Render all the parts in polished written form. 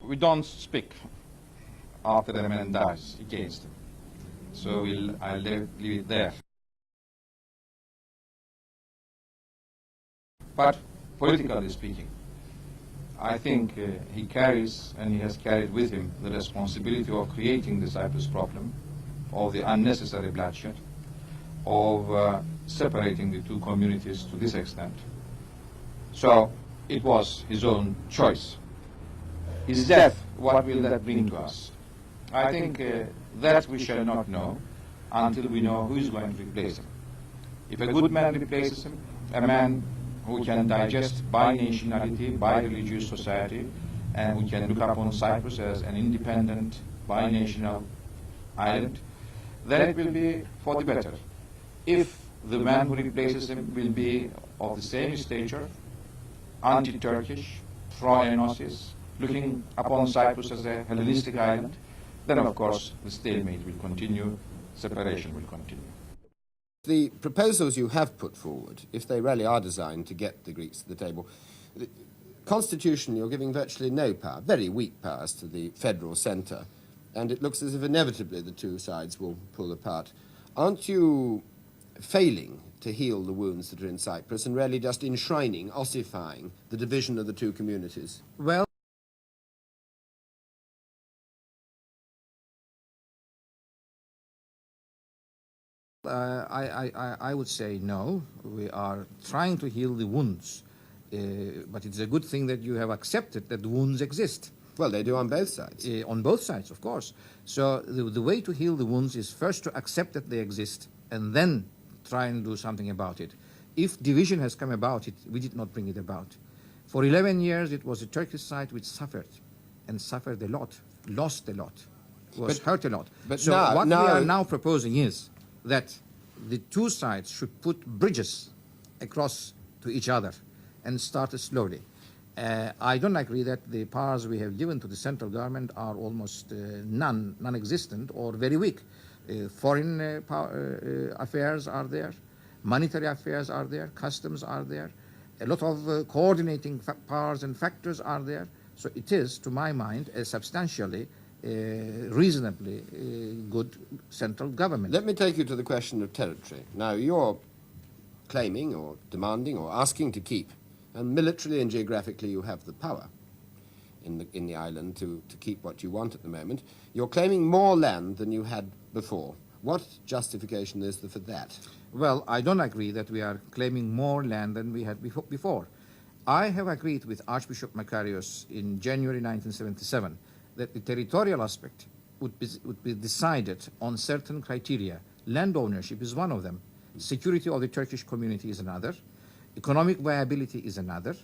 we don't speak after the man dies against him. So I'll leave it there. But politically speaking, I think he carries and he has carried with him the responsibility of creating the Cyprus problem, of the unnecessary bloodshed, of separating the two communities to this extent. So it was his own choice. His death, what will that bring to us? I think that we shall not know until we know who is going to replace him. If a good man replaces him, a man who can digest bi-nationality, bi-religious society, and who can look upon Cyprus as an independent, bi-national island, then it will be for the better. If the man who replaces him will be of the same stature, anti-Turkish, pro-Enosis, looking upon Cyprus as a Hellenistic island, then of course the stalemate will continue, separation will continue. The proposals you have put forward, if they really are designed to get the Greeks to the table, constitutionally you're giving virtually no power, very weak powers to the federal centre, and it looks as if inevitably the two sides will pull apart. Aren't you failing to heal the wounds that are in Cyprus and really just enshrining, ossifying the division of the two communities? Well, I would say no. We are trying to heal the wounds, but it's a good thing that you have accepted that the wounds exist. Well, they do on both sides. On both sides, of course. So the way to heal the wounds is first to accept that they exist and then try and do something about it. If division has come about, we did not bring it about. For 11 years, it was the Turkish side which suffered, and suffered a lot, lost a lot, was hurt a lot. But so what we are now proposing is that the two sides should put bridges across to each other and start slowly. I don't agree that the powers we have given to the central government are almost non-existent or very weak. Foreign affairs are there, monetary affairs are there, customs are there, a lot of coordinating powers and factors are there. So it is, to my mind, a substantially reasonably good central government. Let me take you to the question of territory. Now, you're claiming or demanding or asking to keep, and militarily and geographically you have the power in the island to keep what you want at the moment. You're claiming more land than you had before. What justification is there for that? Well, I don't agree that we are claiming more land than we had before. I have agreed with Archbishop Makarios in January 1977 that the territorial aspect would be decided on certain criteria. Land ownership is one of them. Security of the Turkish community is another. Economic viability is another,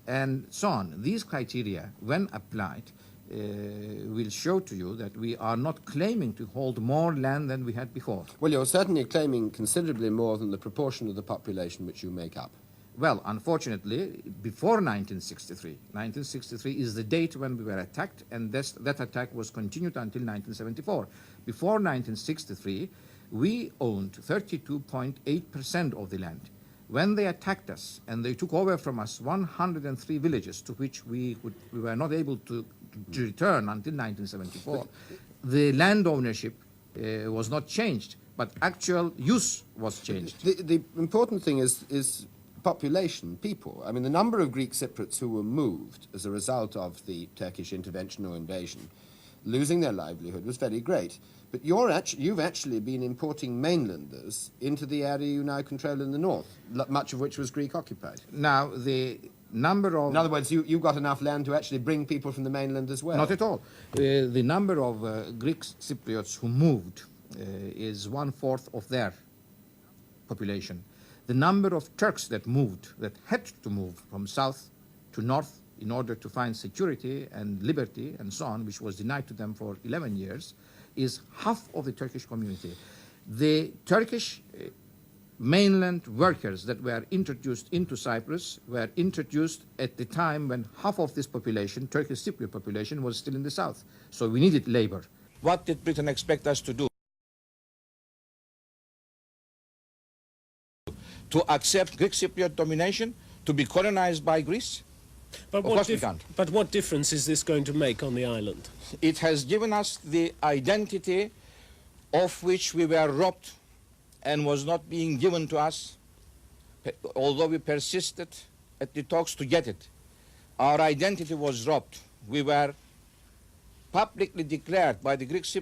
and so on. These criteria, when applied, will show to you that we are not claiming to hold more land than we had before. Well, you're certainly claiming considerably more than the proportion of the population which you make up. Well, unfortunately, before 1963. 1963 is the date when we were attacked, and that attack was continued until 1974. Before 1963, we owned 32.8% of the land. When they attacked us and they took over from us 103 villages to which we were not able to return until 1974, the land ownership was not changed, but actual use was changed. The important thing is population, people. I mean, the number of Greek Cypriots who were moved as a result of the Turkish intervention or invasion, losing their livelihood, was very great. But you've actually been importing mainlanders into the area you now control in the north, much of which was Greek-occupied. Now, the number of... In other words, you've got enough land to actually bring people from the mainland as well. Not at all. The number of Greek Cypriots who moved is 1/4 of their population. The number of Turks that moved, that had to move from south to north in order to find security and liberty and so on, which was denied to them for 11 years, is half of the Turkish community. The Turkish mainland workers that were introduced into Cyprus were introduced at the time when half of this population, Turkish Cypriot population, was still in the south. So we needed labor. What did Britain expect us to do? To accept Greek Cypriot domination, to be colonized by Greece? But Of course we can't. But what difference is this going to make on the island? It has given us the identity of which we were robbed and was not being given to us, although we persisted at the talks to get it. Our identity was robbed. We were publicly declared by the Greek Cypriots